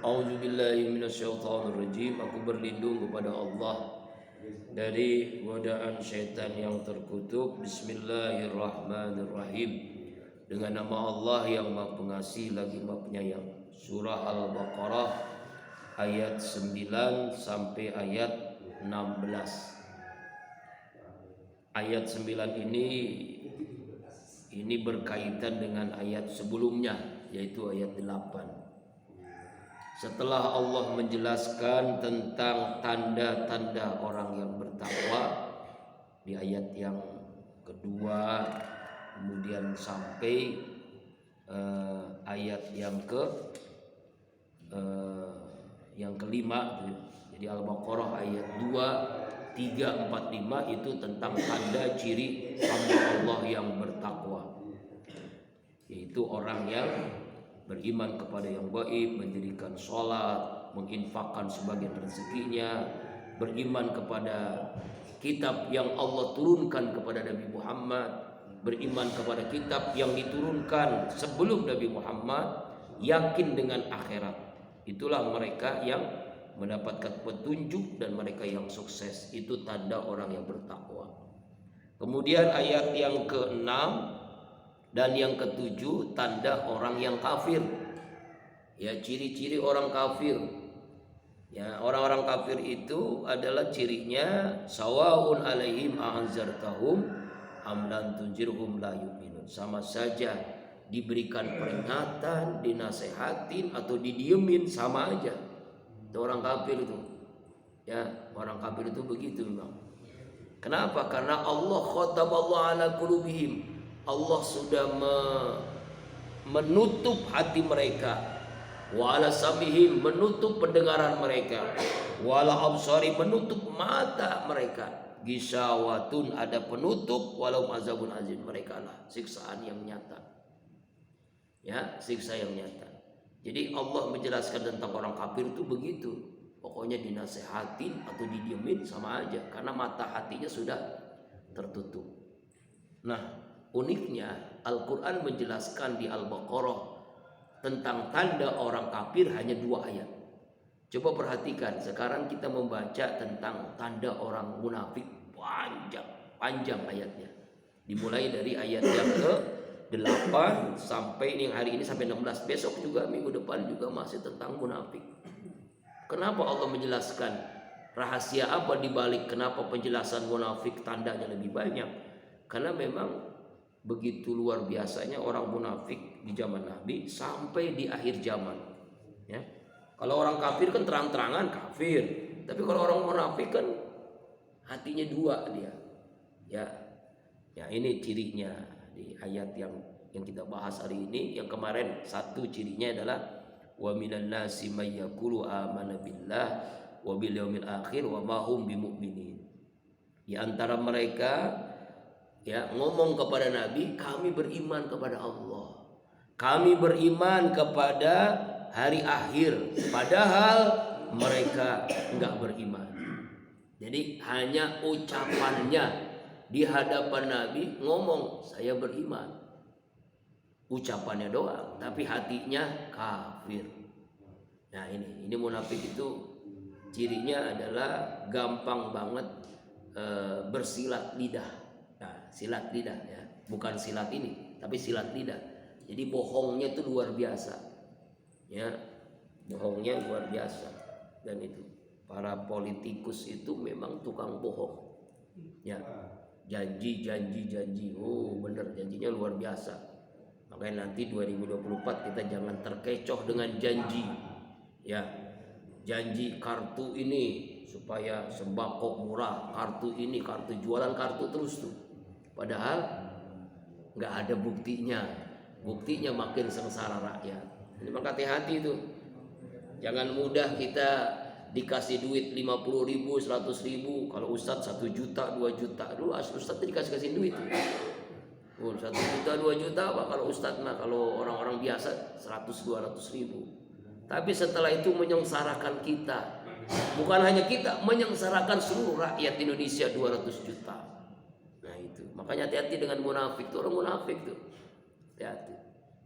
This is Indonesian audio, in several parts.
A'udzubillahi minasyaitonirrajim. Aku berlindung kepada Allah dari godaan syaitan yang terkutuk. Bismillahirrahmanirrahim. Dengan nama Allah yang Maha Pengasih lagi Maha Penyayang. Surah Al-Baqarah ayat 9 sampai ayat 16. Ayat 9 ini berkaitan dengan ayat sebelumnya, yaitu ayat 8. Setelah Allah menjelaskan tentang tanda-tanda orang yang bertakwa di ayat yang kedua, kemudian sampai ayat yang kelima. Jadi Al-Baqarah ayat 2, 3, 4, 5 itu tentang tanda ciri hamba Allah yang bertakwa, yaitu orang yang beriman kepada yang gaib, mendirikan sholat, menginfakkan sebagian rezekinya, beriman kepada kitab yang Allah turunkan kepada Nabi Muhammad, beriman kepada kitab yang diturunkan sebelum Nabi Muhammad, yakin dengan akhirat. Itulah mereka yang mendapatkan petunjuk dan mereka yang sukses. Itu tanda orang yang bertakwa. Kemudian ayat yang ke-6 dan yang ke-7, tanda orang yang kafir. Ya, ciri-ciri orang kafir. Ya, orang-orang kafir itu adalah cirinya sawaun alaihim a'anzartahum am lam tunzirhum la yu'minun. Sama saja diberikan peringatan, dinasehatin atau didiemin, sama aja. Itu orang kafir itu. Ya, orang kafir itu begitu memang. Kenapa? Karena Allah khataballahu ala qulubihim. Allah sudah menutup hati mereka, wala samihim, menutup pendengaran mereka, wala absari, menutup mata mereka, gisawatun, ada penutup, walau azabun azim, mereka lah siksaan yang nyata. Ya, siksa yang nyata. Jadi Allah menjelaskan tentang orang kafir itu begitu. Pokoknya dinasehatin atau didiemin sama aja, karena mata hatinya sudah tertutup. Nah, uniknya Al-Quran menjelaskan di Al-Baqarah tentang tanda orang kafir hanya 2 ayat. Coba perhatikan, sekarang kita membaca tentang tanda orang munafik, panjang ayatnya. Dimulai dari ayat yang ke-8 sampai yang hari ini sampai 16. Besok juga, minggu depan juga masih tentang munafik. Kenapa Allah menjelaskan? Rahasia apa dibalik kenapa penjelasan munafik tandanya lebih banyak? Karena memang begitu luar biasanya orang munafik di zaman Nabi sampai di akhir zaman. Ya, kalau orang kafir kan terang-terangan kafir, tapi kalau orang munafik kan hatinya 2 dia. Ya, ini cirinya di ayat yang kita bahas hari ini. Yang kemarin satu cirinya adalah wa minan nasi may yaqulu amana billah wa bil yaumil akhir wa ma hum bimumin. Di antara mereka ya ngomong kepada Nabi, kami beriman kepada Allah, kami beriman kepada hari akhir, padahal mereka enggak beriman. Jadi hanya ucapannya di hadapan Nabi ngomong saya beriman, ucapannya doang, tapi hatinya kafir. Nah, ini munafik itu cirinya adalah gampang banget bersilat lidah. Nah, silat lidah ya, bukan silat ini, tapi silat lidah. Jadi bohongnya itu luar biasa. Ya, bohongnya luar biasa. Dan itu para politikus itu memang tukang bohong. Ya, janji. Oh, bener, janjinya luar biasa. Makanya nanti 2024 kita jangan terkecoh dengan janji. Ya, janji kartu ini supaya sembako murah, kartu ini, kartu jualan kartu terus tuh. Padahal nggak ada buktinya makin sengsara rakyat. Jadi maka hati-hati itu. Jangan mudah kita dikasih duit 50.000, 100.000. Kalau ustadz 1 juta, 2 juta. Dulu ustadz dikasih duit. 1 juta, 2 juta apa kalau ustadz? Nah, kalau orang-orang biasa 100-200.000. Tapi setelah itu menyengsarakan kita. Bukan hanya kita, menyengsarakan seluruh rakyat Indonesia 200 juta. Nah itu, makanya hati-hati dengan munafik. Itu orang munafik tuh, hati-hati.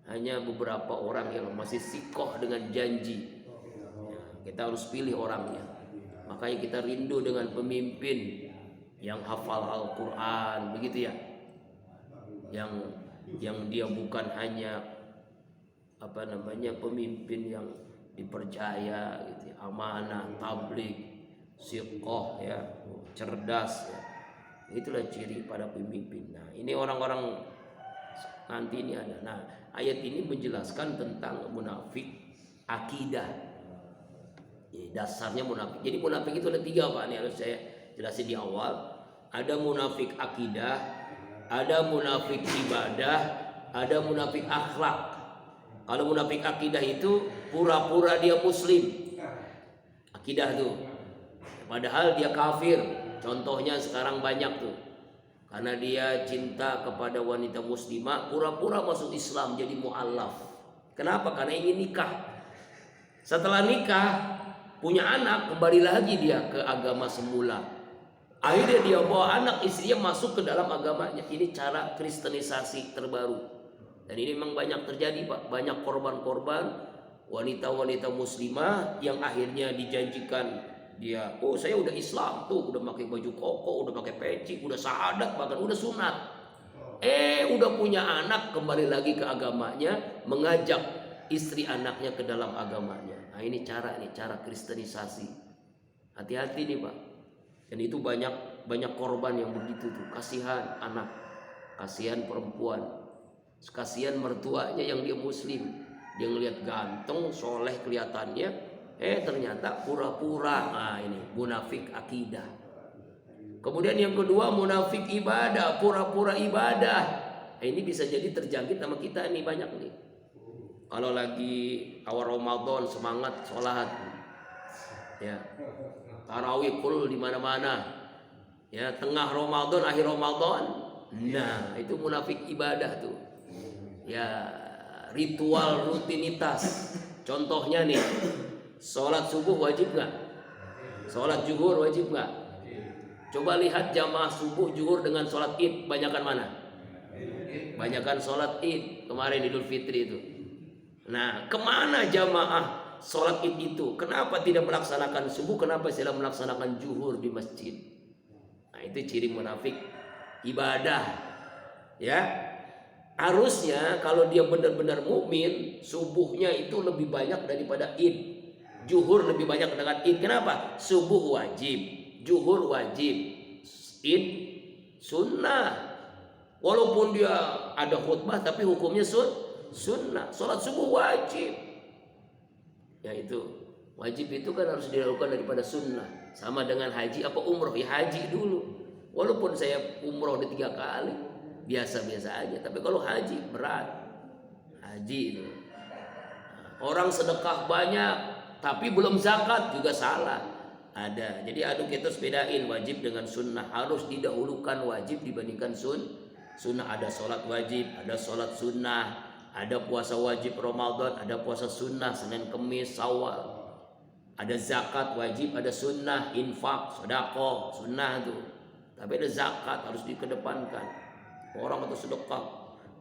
Hanya beberapa orang yang masih sikoh dengan janji. Kita harus pilih orangnya. Makanya kita rindu dengan pemimpin yang hafal Al-Quran, begitu ya. Yang dia bukan hanya pemimpin yang dipercaya gitu, amanah, tabligh, siqoh ya, cerdas ya. Itulah ciri pada pemimpin. Nah, ini orang-orang nanti ini ada. Nah, ayat ini menjelaskan tentang munafik akidah. Dasarnya munafik. Jadi munafik itu ada 3 Pak, ini harus saya jelasin di awal. Ada munafik akidah, ada munafik ibadah, ada munafik akhlak. Kalau munafik akidah itu pura-pura dia muslim. Akidah tuh. Padahal dia kafir. Contohnya sekarang banyak tuh. Karena dia cinta kepada wanita muslimah, pura-pura masuk Islam jadi mu'allaf. Kenapa? Karena ingin nikah. Setelah nikah, punya anak, kembali lagi dia ke agama semula. Akhirnya dia bawa anak istrinya masuk ke dalam agamanya. Ini cara kristenisasi terbaru. Dan ini memang banyak terjadi Pak. Banyak korban-korban wanita-wanita muslimah yang akhirnya dijanjikan dia, oh saya udah Islam tuh, udah pakai baju koko, udah pakai peci, udah syahadat, bahkan udah sunat. Udah punya anak, kembali lagi ke agamanya, mengajak istri anaknya ke dalam agamanya. Nah ini cara kristenisasi. Hati-hati nih Pak. Dan itu banyak korban yang begitu tuh. Kasihan anak, kasihan perempuan, kasihan mertuanya yang dia muslim. Dia ngelihat ganteng, soleh kelihatannya, ternyata pura-pura. Nah ini munafik akidah. Kemudian yang kedua munafik ibadah, pura-pura ibadah. Nah, ini bisa jadi terjangkit sama kita nih banyak nih. Kalau lagi awal Ramadan semangat sholat, ya tarawih full di mana-mana. Ya tengah Ramadan, akhir Ramadan, nah itu munafik ibadah tuh. Ya ritual rutinitas. Contohnya nih, sholat subuh wajib nggak? Sholat zuhur wajib nggak? Coba lihat jamaah subuh zuhur dengan sholat id, banyakan mana? Banyakan sholat id kemarin Idul Fitri itu. Nah, kemana jamaah sholat id itu? Kenapa tidak melaksanakan subuh? Kenapa tidak melaksanakan zuhur di masjid? Nah, itu ciri munafik ibadah. Ya, harusnya kalau dia benar-benar mukmin, subuhnya itu lebih banyak daripada id. Zuhur lebih banyak dengan id. Kenapa? Subuh wajib, zuhur wajib, id sunnah. Walaupun dia ada khutbah tapi hukumnya sunnah. Sholat subuh wajib. Ya itu wajib itu kan harus dilakukan daripada sunnah. Sama dengan haji apa umroh, ya haji dulu. Walaupun saya umroh udah 3 kali, biasa-biasa aja. Tapi kalau haji berat. Haji itu. Orang sedekah banyak tapi belum zakat juga salah. Ada. Jadi kita bedain wajib dengan sunnah. Harus didahulukan wajib dibandingkan sunnah. Ada sholat wajib, ada sholat sunnah, ada puasa wajib Ramadan, ada puasa sunnah Senin Kemis Syawal. Ada zakat wajib, ada sunnah, infak, sedekah, sunnah itu. Tapi ada zakat harus dikedepankan. Orang atau sedekah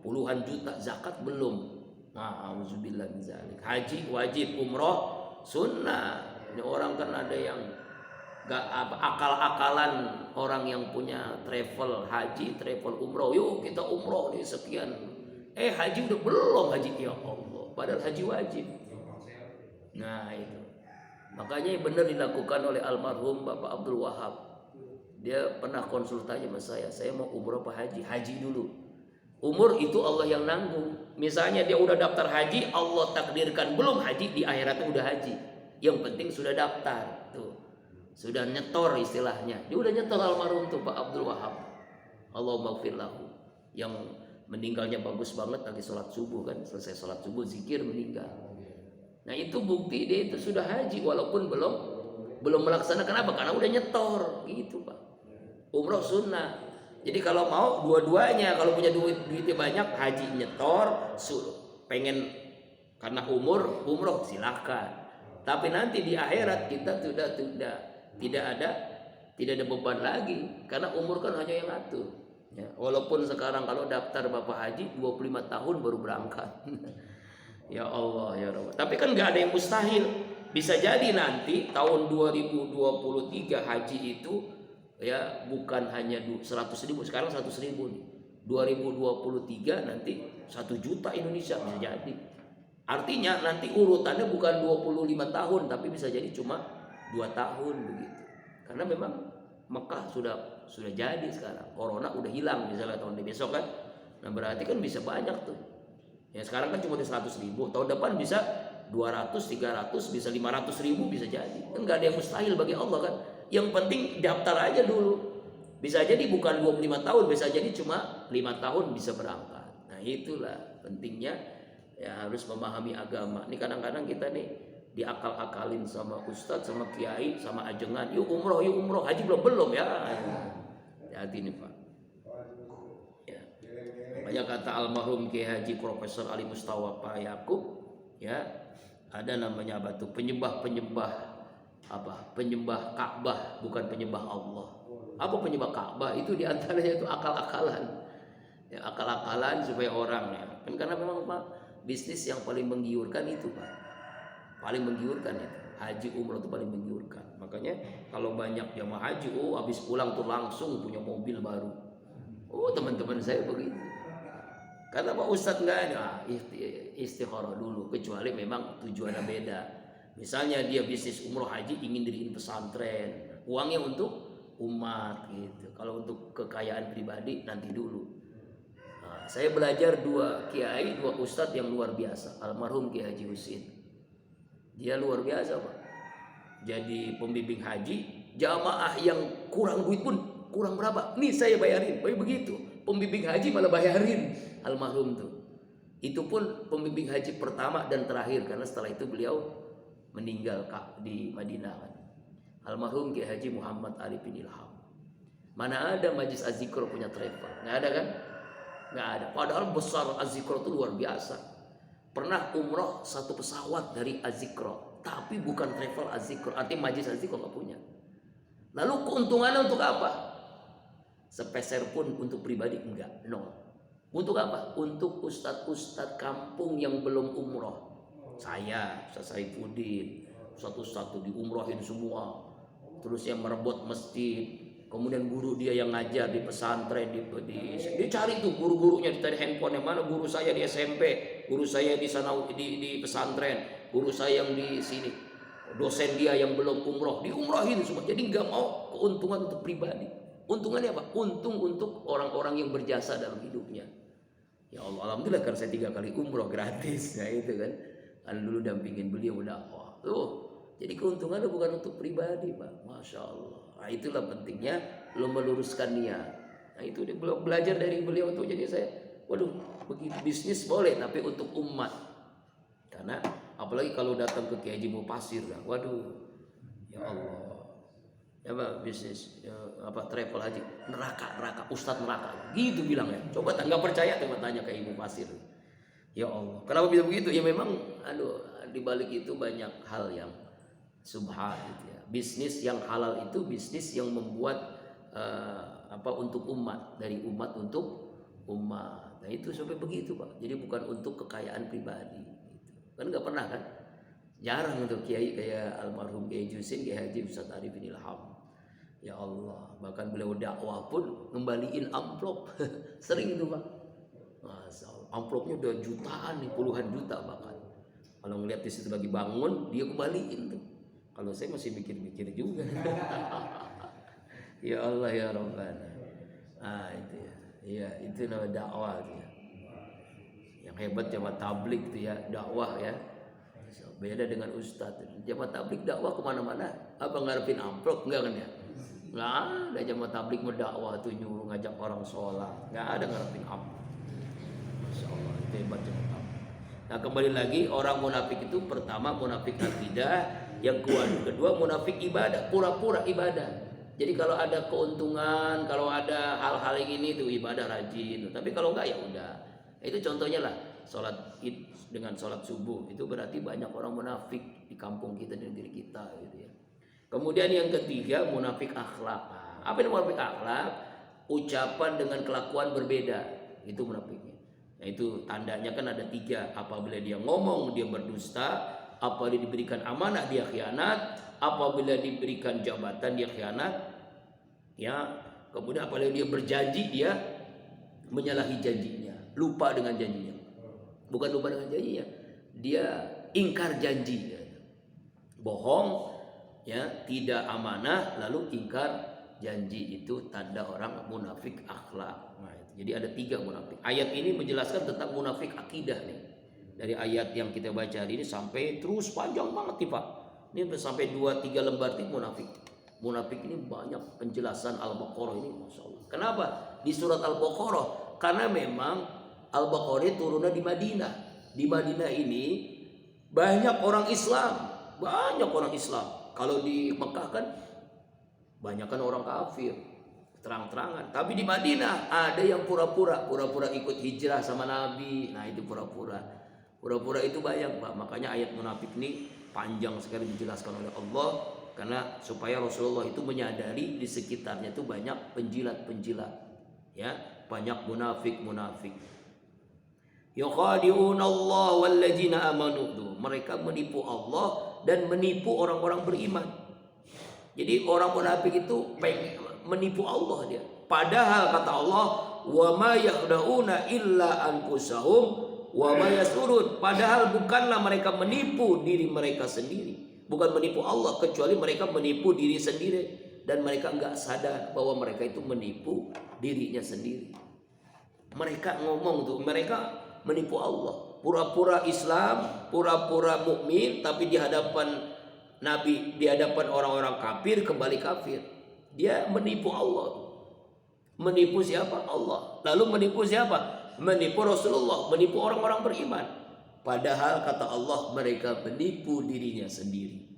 puluhan juta, zakat belum. Auzubillah min zalik. Haji wajib, umroh sunnah. Ini orang kan ada yang akal-akalan, orang yang punya travel haji, travel umroh. Yuk kita umroh nih sekian. Haji udah belum haji, ya Allah. Padahal haji wajib. Nah itu. Makanya benar dilakukan oleh almarhum Bapak Abdul Wahab. Dia pernah konsultasi sama saya mau umroh apa haji? Haji dulu. Umur itu Allah yang nanggung. Misalnya dia udah daftar haji, Allah takdirkan belum haji, di akhiratnya udah haji. Yang penting sudah daftar tuh. Sudah nyetor istilahnya. Dia udah nyetor almarhum tuh Pak Abdul Wahab. Allahumma gfir lahu. Yang meninggalnya bagus banget lagi sholat subuh kan. Selesai sholat subuh zikir meninggal. Nah itu bukti dia itu sudah haji walaupun belum melaksanakan apa? Karena udah nyetor gitu Pak. Umroh sunnah. Jadi kalau mau dua-duanya, kalau punya duitnya banyak, haji nyetor, pengen karena umroh silahkan. Tapi nanti di akhirat kita sudah tidak ada beban lagi karena umur kan hanya yang ngatur. Ya, walaupun sekarang kalau daftar Bapak Haji 25 tahun baru berangkat. Ya Allah ya Rabb. Tapi kan nggak ada yang mustahil. Bisa jadi nanti tahun 2023 haji itu ya bukan hanya 100.000, sekarang 100.000 nih. 2023 nanti 1 juta Indonesia bisa jadi. Artinya nanti urutannya bukan 25 tahun tapi bisa jadi cuma 2 tahun begitu. Karena memang Mekah sudah jadi sekarang. Corona udah hilang misalnya tahun besok kan. Nah berarti kan bisa banyak tuh. Ya sekarang kan cuma 100.000, tahun depan bisa 200, 300, bisa 500.000 bisa jadi. Kan nggak ada yang mustahil bagi Allah kan. Yang penting daftar aja dulu. Bisa jadi bukan 25 tahun, bisa jadi cuma 5 tahun bisa berangkat. Nah itulah pentingnya ya harus memahami agama. Ini kadang-kadang kita nih diakal-akalin sama ustadz, sama kiai, sama ajengan. Yuk umroh, haji belum ya. Hati nih Pak. Ya. Banyak kata almarhum Kiai Haji Profesor Ali Mustawa Pak Yakub, ya ada namanya apa tuh penyembah Ka'bah bukan penyembah Allah. Apa penyembah Ka'bah? Itu diantaranya itu akal-akalan, ya, akal-akalan supaya orang ya kan karena memang Pak bisnis yang paling menggiurkan itu Pak, paling menggiurkan itu haji umroh itu paling menggiurkan. Makanya kalau banyak jamaah haji, habis pulang tuh langsung punya mobil baru. Teman-teman saya begitu. Karena Pak Ustadz nggak ada istikharah dulu, kecuali memang tujuannya beda. Misalnya dia bisnis umroh haji ingin diriin pesantren, uangnya untuk umat gitu. Kalau untuk kekayaan pribadi nanti dulu. Nah, saya belajar 2 kiai, 2 ustadz yang luar biasa. Almarhum Kiai Haji Husin, dia luar biasa Pak. Jadi pembimbing haji, jamaah yang kurang duit pun kurang berapa, nih saya bayarin. Begitu pembimbing haji malah bayarin almarhum tuh. Itu pun pembimbing haji pertama dan terakhir karena setelah itu beliau meninggal di Madinah kan. Almarhum Kiai Haji Muhammad Arifin Ilham. Mana ada majlis Az-Zikr punya travel? Nggak ada kan? Nggak ada. Padahal besar Az-Zikr itu luar biasa. Pernah umroh 1 pesawat dari Az-Zikr, tapi bukan travel Az-Zikr. Artinya majlis Az-Zikr nggak punya. Lalu keuntungannya untuk apa? Sepeser pun untuk pribadi enggak, nol. Untuk apa? Untuk ustadz-ustadz kampung yang belum umroh. Saya, Ustadz Saifuddin, ustadz-ustadz diumrohin semua. Terus yang merebut masjid, kemudian guru dia yang ngajar di pesantren, dia cari tuh guru-gurunya, ditarik handphone yang mana guru saya di SMP, guru saya di sana di pesantren, guru saya yang di sini, dosen dia yang belum umroh, diumrohin semua. Jadi nggak mau keuntungan untuk pribadi. Untungannya apa? Untung untuk orang-orang yang berjasa dalam hidupnya. Ya Allah, alhamdulillah karena saya 3 kali umroh gratis, ya itu kan. Kan dulu dampingin beliau dakwah. Jadi keuntungannya bukan untuk pribadi Pak, masya Allah. Nah itulah pentingnya lo meluruskan niat. Nah itu dia belajar dari beliau tuh. Jadi saya, waduh, begitu bisnis boleh, tapi untuk umat. Karena apalagi kalau datang ke Kiai Haji Mupasir, waduh, ya Allah, ya Pak bisnis, ya, travel haji, neraka, ustadz neraka, gitu bilang ya. Coba nggak percaya, tanya ke Ibu Pasir. Ya Allah, kenapa bisa begitu? Ya memang, di balik itu banyak hal yang subhan gitu ya. Bisnis yang halal itu bisnis yang membuat untuk umat, dari umat untuk umat. Nah itu sampai begitu Pak. Jadi bukan untuk kekayaan pribadi. Gitu. Kan nggak pernah kan? Jarang untuk kiai kayak almarhum Kiai Husin, Kiai Haji Ustadz Arifin Ilham. Ya Allah, bahkan beliau dakwah pun ngembaliin amplop. Sering itu Pak. Masya Allah, amplopnya udah jutaan nih, puluhan juta bahkan. Kalau ngeliat di situ lagi bangun, dia kembaliin tuh. Kalau saya masih mikir-mikir juga. Ya Allah ya Rabbana. Itu ya. Ya, itu namanya dakwah ya. Yang hebat jamaah tabligh itu ya, dakwah ya. Beda dengan ustadz. Jamaah tabligh dakwah kemana-mana. Apa ngarepin amplop enggak kan ya? Nggak ada jamaah tabligh mendakwah tuh nyuruh ngajak orang sholat. Nggak ada ngarepin amplop. Masya Allah, itu hebat jamaah tabligh. Nah kembali lagi, orang munafik itu pertama munafik akidah. Yang kedua munafik ibadah, pura-pura ibadah. Jadi kalau ada keuntungan, kalau ada hal-hal yang ini tuh ibadah rajin. Tapi kalau enggak ya udah. Itu contohnya lah sholat id dengan sholat subuh. Itu berarti banyak orang munafik di kampung kita dan diri kita gitu ya. Kemudian yang ketiga munafik akhlak. Apa itu munafik akhlak? Ucapan dengan kelakuan berbeda. Itu munafiknya. Nah itu tandanya kan ada 3. Apabila dia ngomong dia berdusta, Apabila diberikan amanah dia khianat, apabila diberikan jabatan dia khianat, ya. Kemudian apabila dia berjanji dia menyalahi janjinya, lupa dengan janjinya. Bukan lupa dengan janjinya, dia ingkar janji, bohong, ya, tidak amanah lalu ingkar janji. Itu tanda orang munafik akhlak. Nah, jadi ada 3 munafik. Ayat ini menjelaskan tentang munafik akidah nih. Dari ayat yang kita baca hari ini sampai terus panjang banget nih Pak. Ini sampai 2-3 lembar nih munafik. Munafik ini banyak penjelasan Al-Baqarah ini, Masya Allah. Kenapa? Di surat Al-Baqarah, karena memang Al-Baqarah turunnya di Madinah. Di Madinah ini banyak orang Islam, banyak orang Islam. Kalau di Mekah kan banyak kan orang kafir, terang-terangan. Tapi di Madinah ada yang pura-pura ikut hijrah sama Nabi. Nah itu pura-pura itu banyak Pak. Makanya ayat munafik ini panjang sekali dijelaskan oleh Allah, karena supaya Rasulullah itu menyadari di sekitarnya itu banyak penjilat, ya, banyak munafik. Yukhadi'una Allah walladzina amanu. Mereka menipu Allah dan menipu orang-orang beriman. Jadi orang munafik itu pengen menipu Allah dia. Padahal kata Allah, wa ma yakhda'una illa anfusahum wa ma yasurun. Padahal bukanlah mereka menipu diri mereka sendiri, bukan menipu Allah, kecuali mereka menipu diri sendiri, dan mereka enggak sadar bahwa mereka itu menipu dirinya sendiri. Mereka ngomong tuh, mereka menipu Allah, pura-pura Islam, pura-pura mukmin, tapi di hadapan Nabi, di hadapan orang-orang kafir kembali kafir. Dia menipu Allah. Menipu siapa? Allah. Lalu menipu siapa? Menipu Rasulullah, menipu orang-orang beriman. Padahal kata Allah, mereka menipu dirinya sendiri.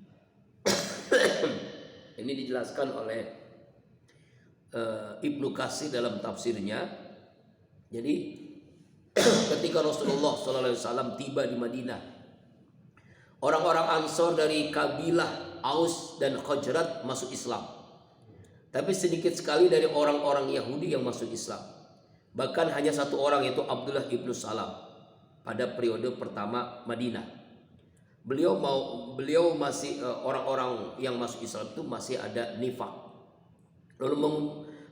Ini dijelaskan oleh Ibnu Katsir dalam tafsirnya. Jadi ketika Rasulullah SAW tiba di Madinah, orang-orang Ansor dari kabilah Aus dan Khazraj masuk Islam. Tapi sedikit sekali dari orang-orang Yahudi yang masuk Islam. Bahkan hanya 1 orang, yaitu Abdullah ibnu Salam, pada periode pertama Madinah. Beliau masih orang-orang yang masuk Islam itu masih ada nifaq. Lalu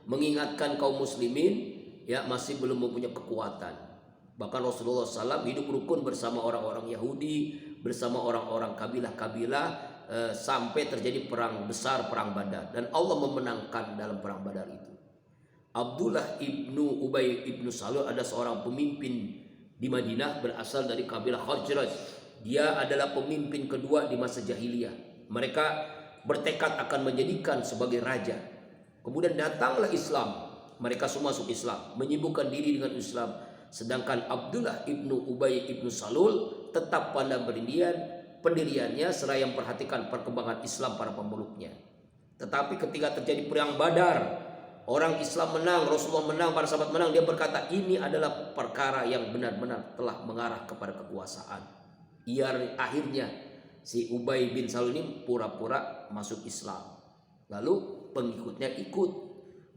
mengingatkan kaum muslimin, ya, masih belum mempunyai kekuatan. Bahkan Rasulullah SAW hidup rukun bersama orang-orang Yahudi, bersama orang-orang kabilah-kabilah, sampai terjadi perang besar, perang Badar, dan Allah memenangkan dalam perang Badar itu. Abdullah ibnu Ubay ibnu Salul ada seorang pemimpin di Madinah berasal dari kabilah Khazraj. Dia adalah pemimpin kedua di masa jahiliyah. Mereka bertekad akan menjadikan sebagai raja. Kemudian datanglah Islam. Mereka semua masuk Islam, menyibukkan diri dengan Islam. Sedangkan Abdullah ibnu Ubay ibnu Salul tetap pada pendiriannya seraya memperhatikan perkembangan Islam para pemeluknya. Tetapi ketika terjadi perang Badar, orang Islam menang, Rasulullah menang, para sahabat menang, dia berkata ini adalah perkara yang benar-benar telah mengarah kepada kekuasaan. Akhirnya si Ubay bin Salul ini pura-pura masuk Islam. Lalu pengikutnya ikut,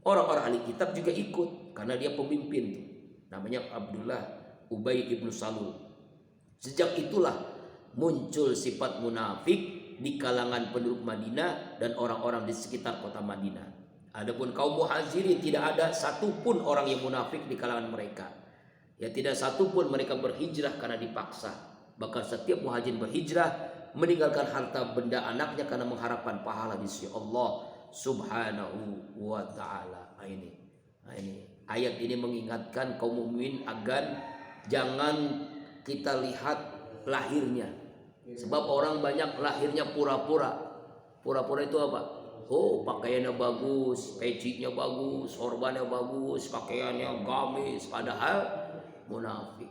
orang-orang ahli kitab juga ikut, karena dia pemimpin, namanya Abdullah Ubay ibnu Salul. Sejak itulah muncul sifat munafik di kalangan penduduk Madinah dan orang-orang di sekitar kota Madinah. Adapun kaum muhajirin, tidak ada satupun orang yang munafik di kalangan mereka. Ya, tidak satupun mereka berhijrah karena dipaksa. Bahkan setiap muhajirin berhijrah meninggalkan harta benda anaknya karena mengharapkan pahala di sisi Allah Subhanahu wa ta'ala. Nah ini ayat ini mengingatkan kaum mukmin agar jangan kita lihat lahirnya. Sebab orang banyak lahirnya pura-pura. Pura-pura itu apa? Oh, pakaiannya bagus, pecinya bagus, sorbannya bagus, pakaiannya gamis, padahal munafik.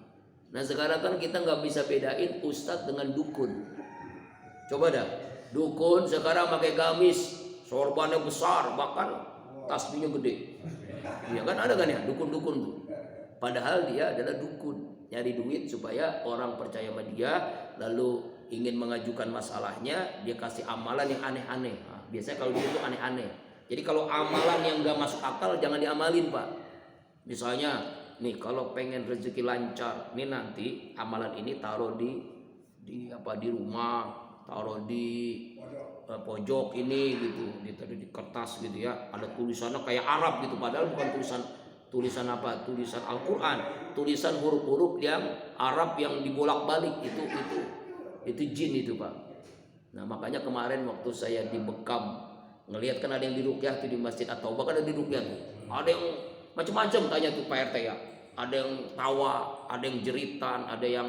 Nah sekarang kan kita nggak bisa bedain ustadz dengan dukun. Coba dah, dukun sekarang pakai gamis, sorbannya besar, bahkan tasbihnya gede. Ya kan ada kan ya dukun-dukun tuh. Padahal dia adalah dukun, nyari duit supaya orang percaya sama dia, lalu ingin mengajukan masalahnya, dia kasih amalan yang aneh-aneh. Nah, biasanya kalau dia itu aneh-aneh. Jadi kalau amalan yang nggak masuk akal jangan diamalin Pak. Misalnya nih kalau pengen rezeki lancar, nih nanti amalan ini taruh di rumah, taruh di pojok ini gitu, ditaruh di kertas gitu ya, ada tulisannya kayak Arab gitu, padahal bukan tulisan apa, tulisan Al-Quran, tulisan huruf-huruf yang Arab yang dibolak-balik itu jin itu Pak. Nah makanya kemarin waktu saya di Bekam ngelihat kan ada yang diruqyah tuh di Masjid At-Taubah, kan ada diruqyah tuh, ada yang macam-macam tanya tuh Pak RT ya, ada yang tawa, ada yang jeritan, ada yang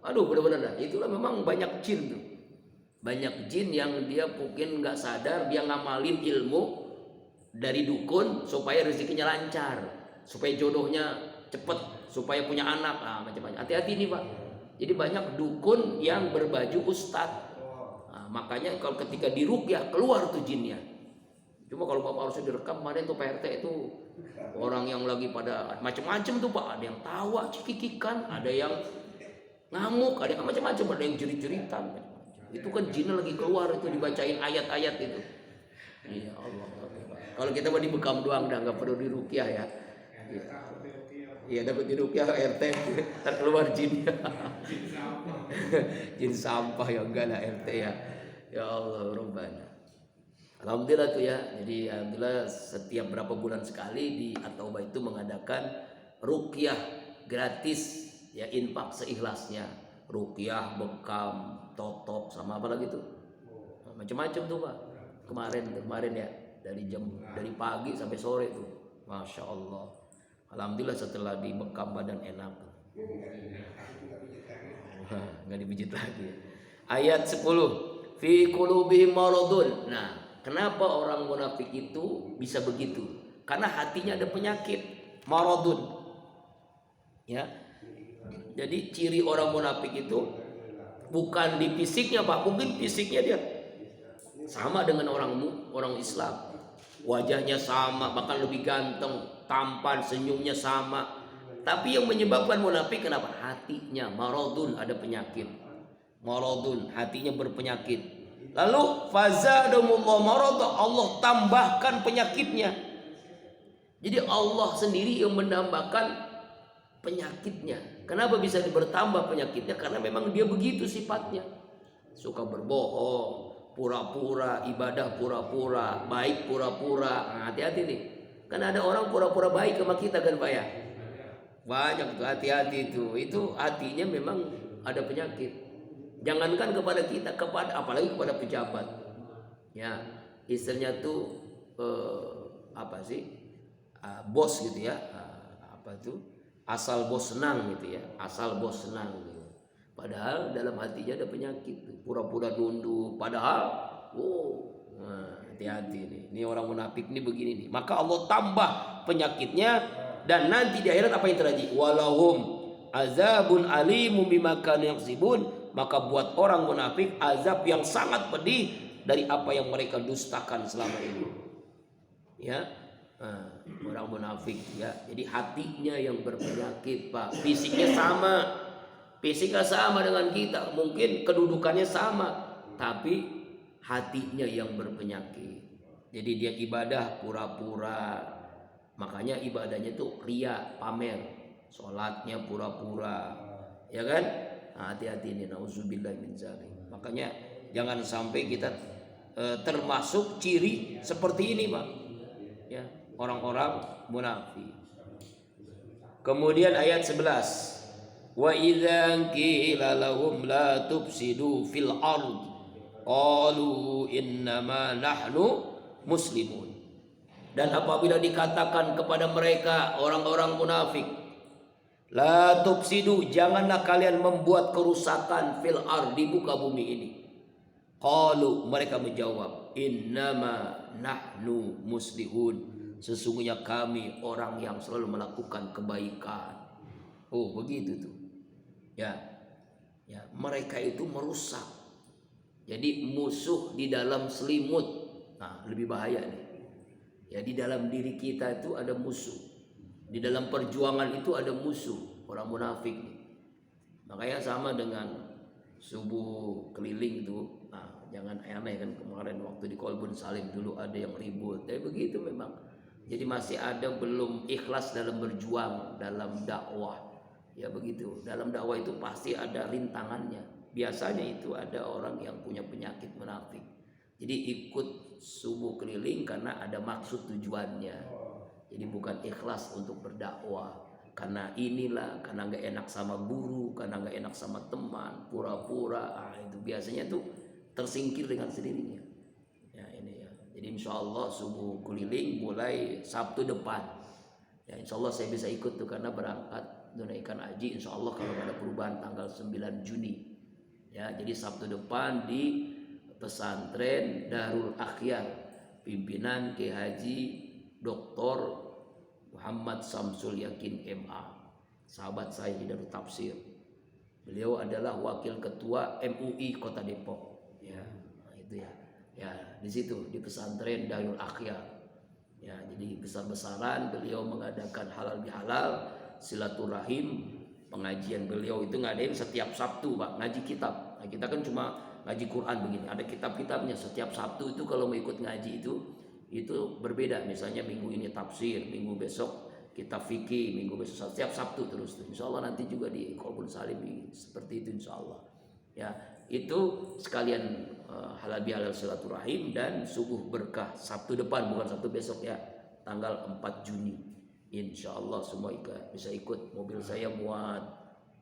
aduh benar-benar dah. Itulah memang banyak jin tuh, banyak jin yang dia mungkin nggak sadar dia ngamalin ilmu dari dukun supaya rezekinya lancar, supaya jodohnya cepet, supaya punya anak, macam-macam. Hati-hati nih Pak. Jadi banyak dukun yang berbaju ustadz. Nah, makanya kalau ketika diruqyah keluar tuh jinnya. Cuma kalau Bapak harusnya direkam, kemarin tuh Pak RT itu orang yang lagi pada macam-macam tuh Pak. Ada yang tawa cikikikan, ada yang ngamuk, ada yang macam-macam, ada yang jerit-jeritan. Itu kan jinnya lagi keluar, itu dibacain ayat-ayat itu. Ya Allah. Kalau kita mau di Bekam doang, nggak perlu diruqyah ya. Iya dapat diruqyah RT, keluar jinnya. Jin sampah ya enggak lah RT ya. Ya Allah Rabbana. Alhamdulillah tuh ya. Jadi alhamdulillah setiap berapa bulan sekali di At-Taubah itu mengadakan ruqyah gratis ya, infak seikhlasnya. Ruqyah, bekam, totok sama apa lagi tuh. Macam-macam tuh Pak. Kemarin ya dari pagi sampai sore tuh. Masya Allah. Alhamdulillah setelah di bekam badan enak. Nggak dipijit lagi. Ayat 10. Fi qulubihim maradun. Nah, kenapa orang munafik itu bisa begitu? Karena hatinya ada penyakit, maradun. Ya. Jadi ciri orang munafik itu bukan di fisiknya Pak, mungkin fisiknya dia sama dengan orang Islam. Wajahnya sama, bahkan lebih ganteng, tampan, senyumnya sama. Tapi yang menyebabkan munafik kenapa? Hatinya maradun, ada penyakit. Maradun, hatinya berpenyakit. Lalu fazadahumullah marada, Allah tambahkan penyakitnya. Jadi Allah sendiri yang menambahkan penyakitnya. Kenapa bisa bertambah penyakitnya? Karena memang dia begitu sifatnya. Suka berbohong, pura-pura, ibadah pura-pura, baik pura-pura. Nah, hati-hati nih. Kan ada orang pura-pura baik sama kita kan Pak ya. Banyak tuh, hati-hati itu. Itu hatinya memang ada penyakit. Jangankan kepada kita, apalagi kepada pejabat. Ya, istilahnya tuh bos gitu ya. Asal bos senang gitu ya. Asal bos senang gitu. Padahal dalam hatinya ada penyakit, pura-pura nunduk. Padahal, hati-hati nih. Ini orang munafik nih begini nih. Maka Allah tambah penyakitnya dan nanti di akhirat apa yang terjadi? Walahum azabun alimum bima kanu yaksibun. Maka buat orang munafik azab yang sangat pedih dari apa yang mereka dustakan selama ini. Ya, orang munafik ya. Jadi hatinya yang berpenyakit Pak. Fisiknya sama dengan kita, mungkin kedudukannya sama, tapi hatinya yang berpenyakit. Jadi dia ibadah pura-pura, makanya ibadahnya itu ria, pamer, sholatnya pura-pura, ya kan? Nah, hati-hati ini, nauzubillah min dzalik. Makanya jangan sampai kita termasuk ciri seperti ini Pak, ya, orang-orang munafik. Kemudian ayat 11. Wa idza qila lahum la tufsidu fil ard qalu innama nahnu muslimun. Dan apabila dikatakan kepada mereka orang-orang munafik, la tufsidu, janganlah kalian membuat kerusakan fil ard, di muka bumi ini. Qalu, mereka menjawab, innama nahnu muslihun, sesungguhnya kami orang yang selalu melakukan kebaikan. Oh begitu tuh. Ya, mereka itu merusak. Jadi musuh di dalam selimut. Nah, lebih bahaya nih. Ya, di dalam diri kita itu ada musuh. Di dalam perjuangan itu ada musuh, orang munafik nih. Makanya sama dengan subuh keliling itu. Nah, jangan aneh kan, kemarin waktu di Kolbun Salim dulu ada yang ribut. Tapi begitu memang. Jadi masih ada belum ikhlas dalam berjuang dalam dakwah. Ya begitu. Dalam dakwah itu pasti ada rintangannya. biasanya itu ada orang yang punya penyakit munafik. Jadi ikut subuh keliling karena ada maksud tujuannya. Jadi bukan ikhlas untuk berdakwah. Karena inilah, karena nggak enak sama guru, karena nggak enak sama teman, pura-pura. Itu biasanya tuh tersingkir dengan sendirinya. Ya ini ya. Jadi insya Allah subuh keliling mulai Sabtu depan. Ya insya Allah saya bisa ikut tuh karena berangkat tunaikan haji. Insya Allah kalau ada perubahan tanggal 9 Juni. Ya jadi Sabtu depan di pesantren Darul Akhyar, pimpinan Kiai Haji Dr. Muhammad Samsul Yakin MA, sahabat saya di Darul Tafsir. Beliau adalah wakil ketua MUI Kota Depok. Ya, itu ya. Ya, di situ di pesantren Darul Akhyar. Ya, jadi besar-besaran beliau mengadakan halal bihalal, silaturahim, pengajian beliau itu ngadain setiap Sabtu, Pak, ngaji kitab. Nah, kita kan cuma ngaji Quran begini, ada kitab-kitabnya. Setiap Sabtu itu kalau mau ikut ngaji itu berbeda. Misalnya minggu ini tafsir, minggu besok kitab fikih, minggu besok setiap Sabtu terus. Insya Allah nanti juga di Qalbun Salim seperti itu insya Allah. Ya itu sekalian halal bihalal silaturahim dan subuh berkah Sabtu depan, bukan Sabtu besok ya, tanggal 4 Juni. Insya Allah semua bisa ikut. Mobil saya muat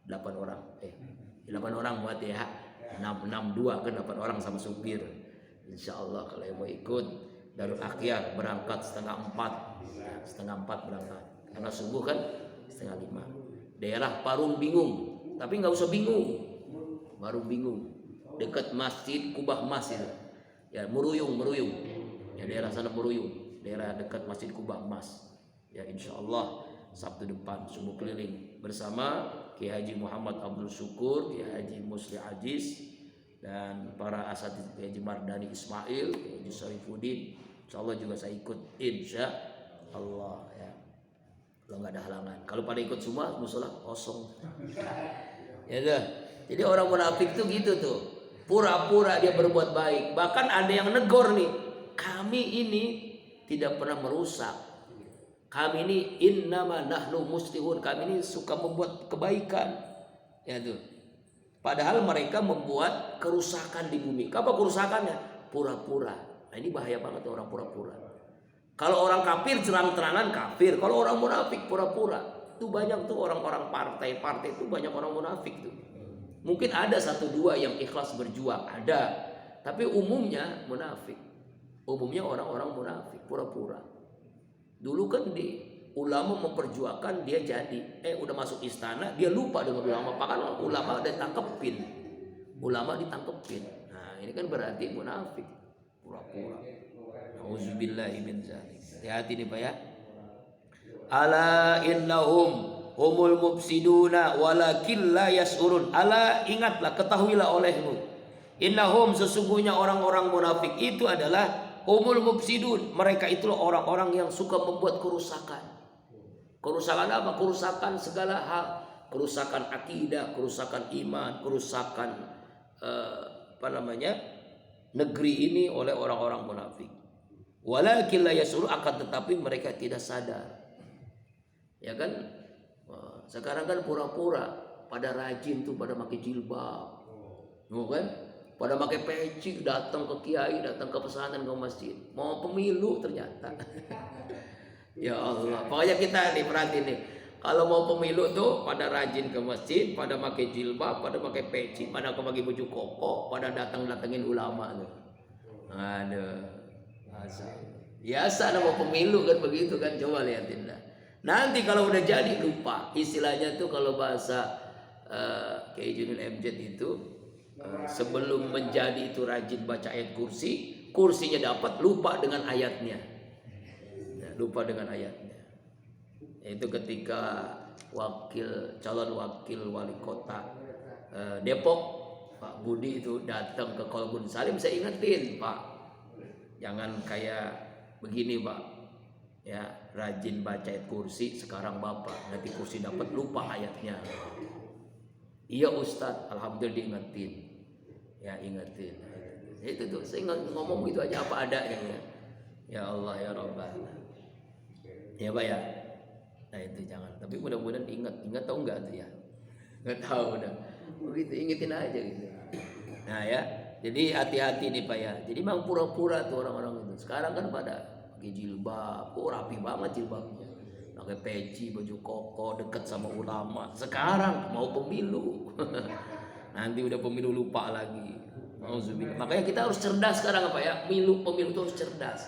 8 orang. 8 orang muat ya. 62 kan 8 orang sama supir. Insya Allah kalau yang mau ikut Darul Akhyar berangkat setengah 4 berangkat karena subuh kan setengah 5. Daerah Parung Bingung, tapi nggak usah bingung. Parung Bingung dekat Masjid Kubah Mas itu. Ya Meruyung. Ya daerah sana Meruyung, daerah dekat Masjid Kubah Mas. Ya insya Allah Sabtu depan subuh keliling bersama Kiai Haji Muhammad Abdul Syukur, Kiai Haji Musli Aziz dan para asatidz Kiai Haji Mardani Ismail, Kiai Haji Syarifuddin. Insya Allah juga saya ikut insya Allah ya. Kalau nggak ada halangan. Kalau pada ikut semua musola kosong. Ya dah. Jadi orang munafik tuh gitu tuh. Pura-pura dia berbuat baik. Bahkan ada yang negor nih. Kami ini tidak pernah merusak. Kami ini innama nahnu muslihun. Kami ini suka membuat kebaikan. Ya tuh. Padahal mereka membuat kerusakan di bumi. Apa kerusakannya? Pura-pura. Nah ini bahaya banget orang pura-pura. Kalau orang kafir terang-terangan kafir. Kalau orang munafik pura-pura. Itu banyak tuh orang-orang partai itu banyak orang munafik tuh. Mungkin ada 1-2 yang ikhlas berjuang, ada. Tapi umumnya munafik. Umumnya orang-orang munafik, pura-pura. Dulu kan di ulama memperjuangkan dia jadi. Udah masuk istana, dia lupa dengan ulama. Bahkan ulama ditangkepin. Nah ini kan berarti munafik. Pura-pura. Auzubillahi min dzalik. Hati-hati nih Pak ya. Ala innahum humul mufsiduna walakin la yasurun. Ala ingatlah, ketahuilah olehmu. Innahum sesungguhnya orang-orang munafik itu adalah humul mufsidun. Mereka itulah orang-orang yang suka membuat kerusakan. Kerusakan apa? Kerusakan segala hal. Kerusakan akidah, kerusakan iman, kerusakan negeri ini oleh orang-orang munafik. Walakin la yasuru, akan tetapi mereka tidak sadar. Ya kan? Sekarang kan pura-pura pada rajin tuh, pada pakai jilbab. Kan? Pada pakai peci, datang ke kiai, datang ke pesantren, ke masjid. Mau pemilu ternyata. Ya Allah. Pokoknya kita nih perhatiin nih. Kalau mau pemilu tuh pada rajin ke masjid, pada pakai jilbab, pada pakai peci, pada pakai baju koko, pada datangin ulama tuh. Aduh. Biasa mau pemilu kan begitu kan, coba lihatin dah. Nanti kalau udah jadi lupa. Istilahnya tuh kalau bahasa Kiai Junil MZ itu sebelum menjadi itu rajin baca ayat kursi, kursinya dapat lupa dengan ayatnya. Lupa dengan ayatnya. Itu ketika calon wakil wali kota Depok, Pak Budi itu datang ke Qalbun Salim, saya ingetin, Pak, jangan kayak begini Pak, ya rajin baca ayat kursi, sekarang Bapak nanti kursi dapat lupa ayatnya. Iya Ustadz, alhamdulillah diingetin, ya ingetin. Itu tuh saya ngomong gitu aja apa adanya ya. Ya Allah ya Rabbana. Ya Pak ya. Nah itu jangan. Tapi mudah-mudahan ingat tahu enggak tuh ya? Enggak tahu udah. Begitu ingetin aja gitu. Nah ya, jadi hati-hati nih Pak ya. Jadi memang pura-pura tuh orang-orang itu. Sekarang kan pada pakai jilbab, rapi banget jilbabnya. Pakai peci, baju koko, deket sama ulama. Sekarang mau pemilu, nanti udah pemilu lupa lagi. Auzubillah. Makanya kita harus cerdas sekarang Pak ya. Pemilu itu harus cerdas.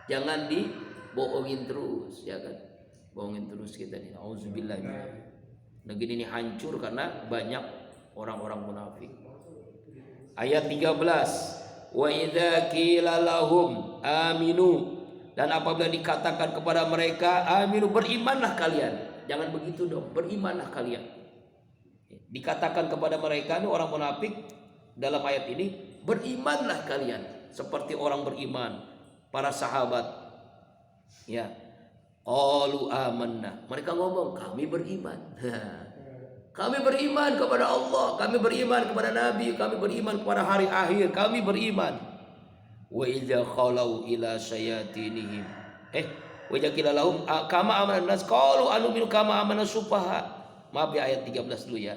Jangan dibohongin terus, ya kan? Bohongin terus kita nih. Auzubillah. Negeri ini hancur karena banyak orang-orang munafik. Ayat 13. Wa idza qila lahum aminu, dan apabila dikatakan kepada mereka aminu, berimanlah kalian. Jangan begitu dong, berimanlah kalian. Dikatakan kepada mereka ini orang munafik dalam ayat ini, berimanlah kalian seperti orang beriman, para sahabat. Ya. Qalu amanna. Mereka ngomong, kami beriman. Kami beriman kepada Allah, kami beriman kepada Nabi, kami beriman kepada hari akhir, kami beriman. Wa idza khalau ila syayatinihim. Wa idza qila lahum kama amanan nas qalu anu'minu kama amana sufaha. Maaf ya, ayat 13 dulu ya.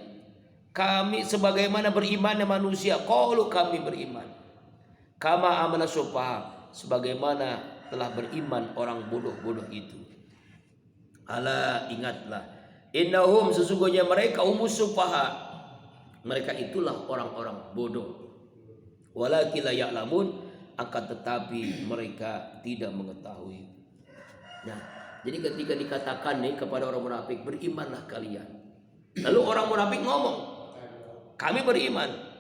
Kami sebagaimana berimannya manusia, qalu kami beriman. Kama amana sufaha, sebagaimana telah beriman orang bodoh-bodoh itu. Ala, ingatlah, innahum, sesungguhnya mereka umus sufaha, mereka itulah orang-orang bodoh. Walakin la ya'lamun, akan tetapi mereka tidak mengetahui. Nah, jadi ketika dikatakan nih kepada orang munafik, berimanlah kalian. Lalu orang munafik ngomong, kami beriman.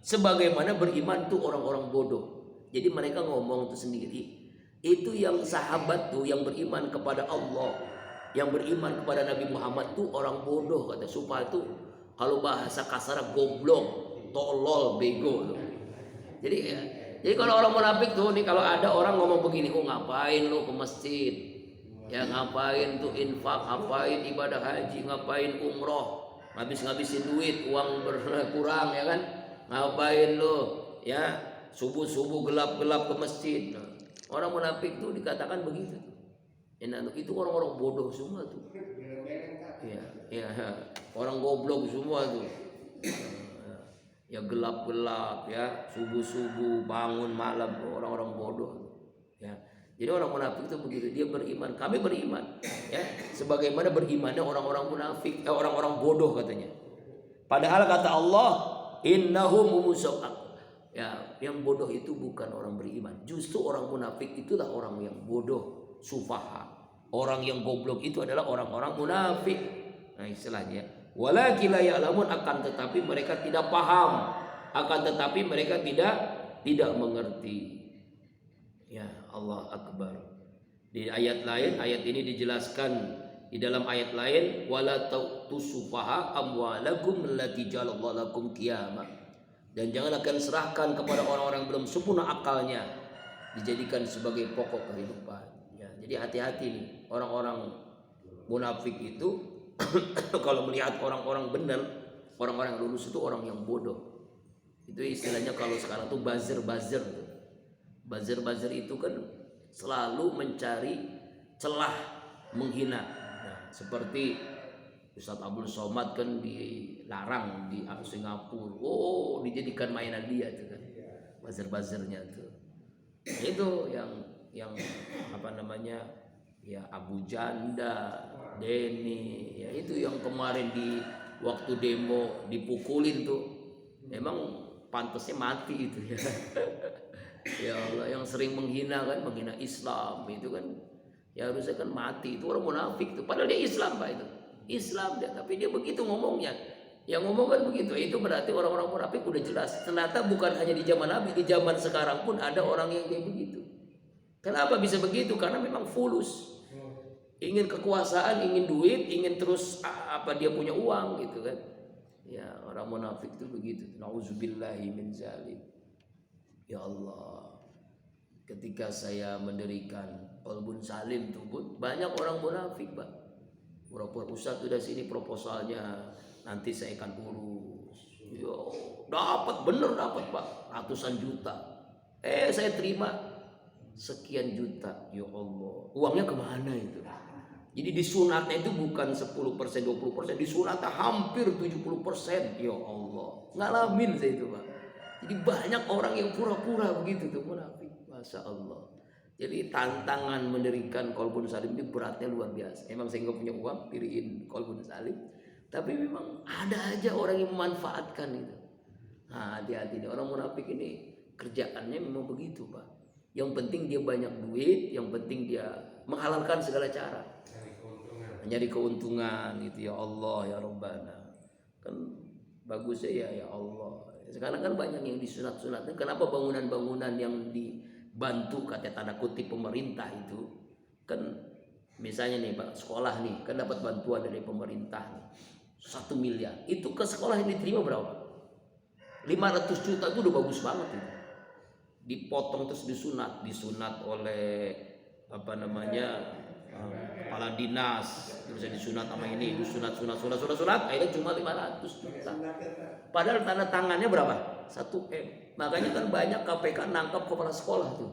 Sebagaimana beriman tuh orang-orang bodoh. Jadi mereka ngomong itu sendiri. Itu yang sahabat tuh yang beriman kepada Allah, yang beriman kepada Nabi Muhammad tuh orang bodoh, kata Sufa itu kalau bahasa kasar goblok, tolol, bego tuh. Jadi kalau orang munafik tuh nih, kalau ada orang ngomong begini, ngapain lu ke masjid? Ya ngapain tuh infak, ngapain ibadah haji, ngapain umroh, ngabisin duit, uang berkurang ya kan? Ngapain lu ya subuh gelap-gelap ke masjid? Nah, orang munafik tuh dikatakan begitu. Itu orang-orang bodoh semua tuh. Ya, orang goblok semua tuh. Ya gelap-gelap ya, subuh-subuh bangun malam, orang-orang bodoh. Ya. Jadi orang munafik itu begitu, dia beriman, kami beriman. Ya, sebagaimana berimannya orang-orang munafik, orang-orang bodoh katanya. Padahal kata Allah, innahum mumusawaq. Ya, yang bodoh itu bukan orang beriman. Justru orang munafik itulah orang yang bodoh. Sufaha, orang yang goblok itu adalah orang-orang munafik. Nah istilahnya, walakin la ya'lamun, akan tetapi mereka tidak paham, akan tetapi mereka tidak mengerti. Ya Allah Akbar. Di ayat lain, ayat ini dijelaskan di dalam ayat lain, wala tusufaha amwalakum allati jalallahu lakum qiyamah, dan jangan akan serahkan kepada orang-orang belum sempurna akalnya dijadikan sebagai pokok kehidupan. Jadi hati-hati nih, orang-orang munafik itu kalau melihat orang-orang benar, orang-orang yang lulus itu orang yang bodoh. Itu istilahnya kalau sekarang tuh buzzer. Buzzer itu kan selalu mencari celah menghina. Nah, seperti Ustadz Abdul Somad kan dilarang di Singapura. Dijadikan mainan dia tuh kan. Buzzer-buzzernya tuh. Nah, itu yang apa namanya, ya Abu Janda, Denny, ya itu yang kemarin di waktu demo dipukulin tuh, emang pantasnya mati itu ya. Ya Allah, yang sering menghina Islam itu kan, ya harusnya kan mati. Itu orang munafik tuh, padahal dia Islam Pak, itu Islam dia, tapi dia begitu ngomongnya. Yang ngomong kan begitu, itu berarti orang-orang munafik udah jelas. Ternyata bukan hanya di zaman Nabi, di zaman sekarang pun ada orang yang kayak begitu. Kenapa bisa begitu? Karena memang fulus, ingin kekuasaan, ingin duit, ingin terus dia punya uang gitu kan. Ya orang munafik itu begitu. Nauzubillahi min zalim. Ya Allah, ketika saya mendirikan Qalbun Salim tuh pun banyak orang munafik Pak. Pura-pura Ustaz udah sini proposalnya, nanti saya akan urus. Yo, dapat Pak, ratusan juta. Saya terima sekian juta, ya Allah, uangnya kemana itu? Jadi disunatnya itu bukan 10%, 20%, disunatnya hampir 70%, ya Allah, ngalamin saya itu Pak. Jadi banyak orang yang pura-pura begitu tuh munafik. Masya Allah. Jadi tantangan mendirikan Qalbun Salim ini beratnya luar biasa. Emang saya nggak punya uang diriin Qalbun Salim, tapi memang ada aja orang yang memanfaatkan itu. Nah, hati-hati nih orang munafik ini kerjaannya memang begitu, Pak. Yang penting dia banyak duit, yang penting dia menghalalkan segala cara. Nyari keuntungan gitu, ya Allah ya Rabbana. Kan bagusnya ya Allah. Sekarang kan banyak yang disunat-sunatkan. Kenapa bangunan-bangunan yang dibantu kata tanda kutip pemerintah itu kan, misalnya nih Pak, sekolah nih kan dapat bantuan dari pemerintah nih 1 miliar. Itu ke sekolah yang diterima berapa? 500 juta itu udah bagus banget itu. Dipotong terus disunat oleh apa namanya kepala dinas, terus disunat sama ini, disunat akhirnya cuma 500 juta. Padahal tanda tangannya berapa? 1 M. Makanya kan banyak KPK nangkap kepala sekolah tuh,